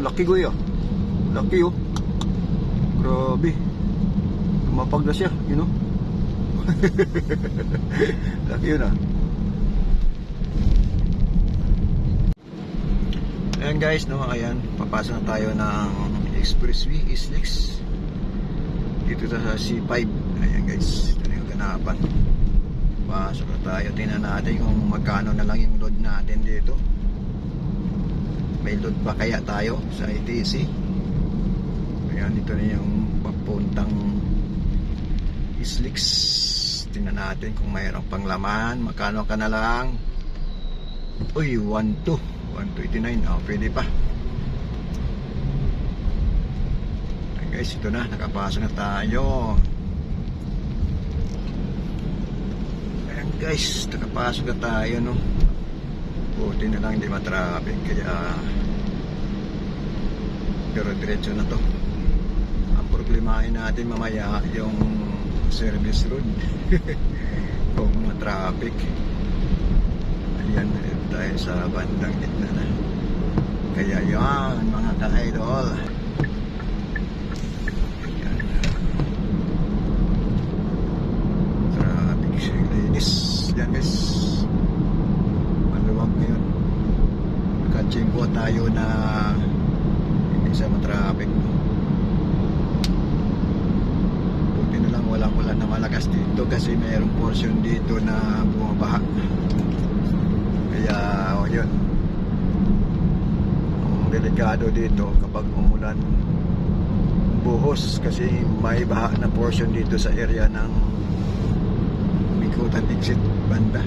Laki ko yun. Laki oh. Grabe. Lumapag na siya, you know. Laki yun ah. Ayan guys, no, ayan, papasok na tayo ng expressway, SLEX. Dito sa C5. Ayan guys, ito na yung ganapan. Pasok na tayo, tingnan natin kung magkano na lang yung load natin dito. May load pa kaya tayo sa ITC. Ayan, dito na yung papuntang SLEX. Tingnan natin kung mayroong panglaman. Magkano ka na lang. Uy, 1,289. Oh, pwede pa. Ayan guys, ito na, nakapasok na tayo. Ayan guys, nakapasok na tayo, no. Buti na lang hindi matraffic, kaya pero diretso na to. Ang problemahin natin mamaya yung service road. Kung matraffic. Ayan, tayo sa bandang gitna na. Kaya yan, mga ka-idol. Ayan. Traffic linis. Yan guys. Maluwag ngayon. Nakachimpo tayo na hindi sa matraffic. Buti na lang walang ulan na malakas dito kasi mayroong portion dito na bumabaha. Kaya yun, ang delikado dito kapag umulan, buhos kasi may baha na portion dito sa area ng Bikutan exit banda,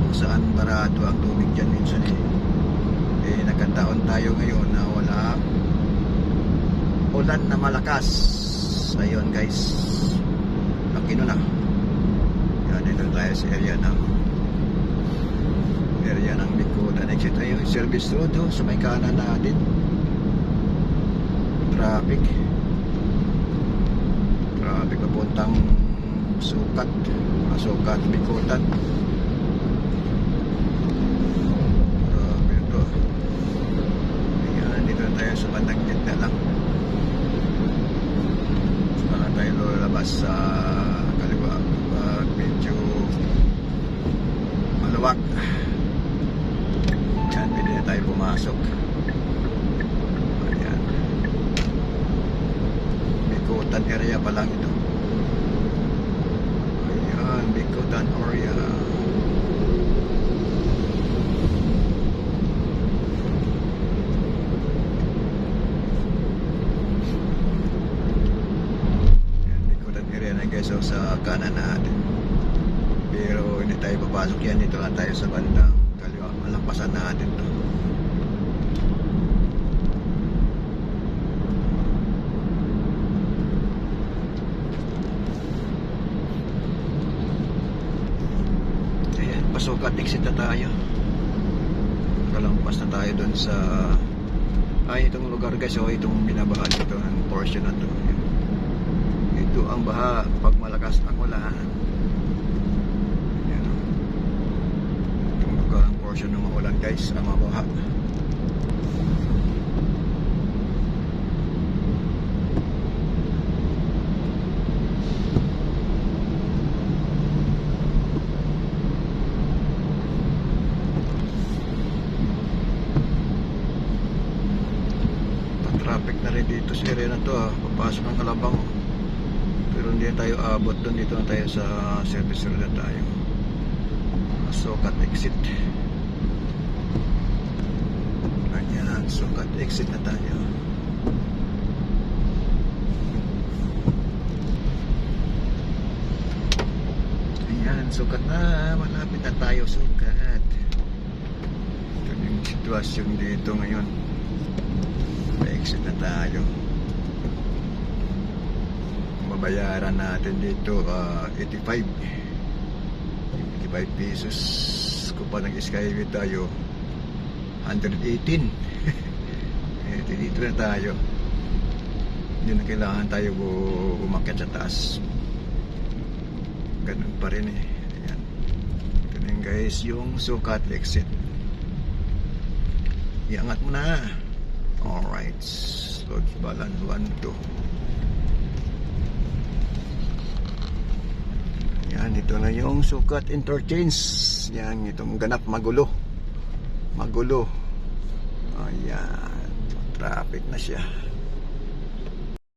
kung saan barado ang tubig dyan minsan nagkataon tayo ngayon na wala ulan na malakas. Ayun guys, laki nun ah. Yan, dito tayo sa area ng Bikutan exit. Ayun, service road oh, sa may kanan natin. Traffic papuntang Sukat, Bikutan. Grabe ito. Ayan, dito na tayo sa bandang gitna lang. Para tayo lalabas sa kaliwa kapag medyo maluwag. Yan, pwede na tayo pumasok. Ayan, Bikutan area pa lang ito. Ayan, Bikutan area. Ayan, Bikutan area na guys, so sa kanan natin. Pero hindi tayo papasok yan, dito lang tayo sa bandang kaliwa. Malampasan natin to. Ayan, Pasukat exit na tayo. Kalampas na tayo dun sa itong lugar guys. So itong binabaha dito, ang portion na to. Ito ang baha pag malakas ang ulan. Portion ng maulan guys, ang mabaha. Traffic na rin dito sa area na to ah. Papasok ng Kalabang, pero hindi tayo abot doon. Dito na tayo sa service road na tayo. Sukat exit. Sukat exit na tayo. Ayan, sukat na. Malapit na tayo sukat. Ito yung sitwasyon dito ngayon. Pa-exit na tayo. Mabayaran natin dito 85 pesos. Kung pa nag-skyway tayo 118. Dito na tayo. Hindi na kailangan tayo umakyat sa taas. Ganun pa rin eh. Ayan. Ito na guys yung Sukat exit. Iangat mo na. Alright. Lods Balan 1, 2. Yan, ito na yung Sukat Interchange. Yan, itong ganap magulo. Magulo. Ayan. Traffic na siya.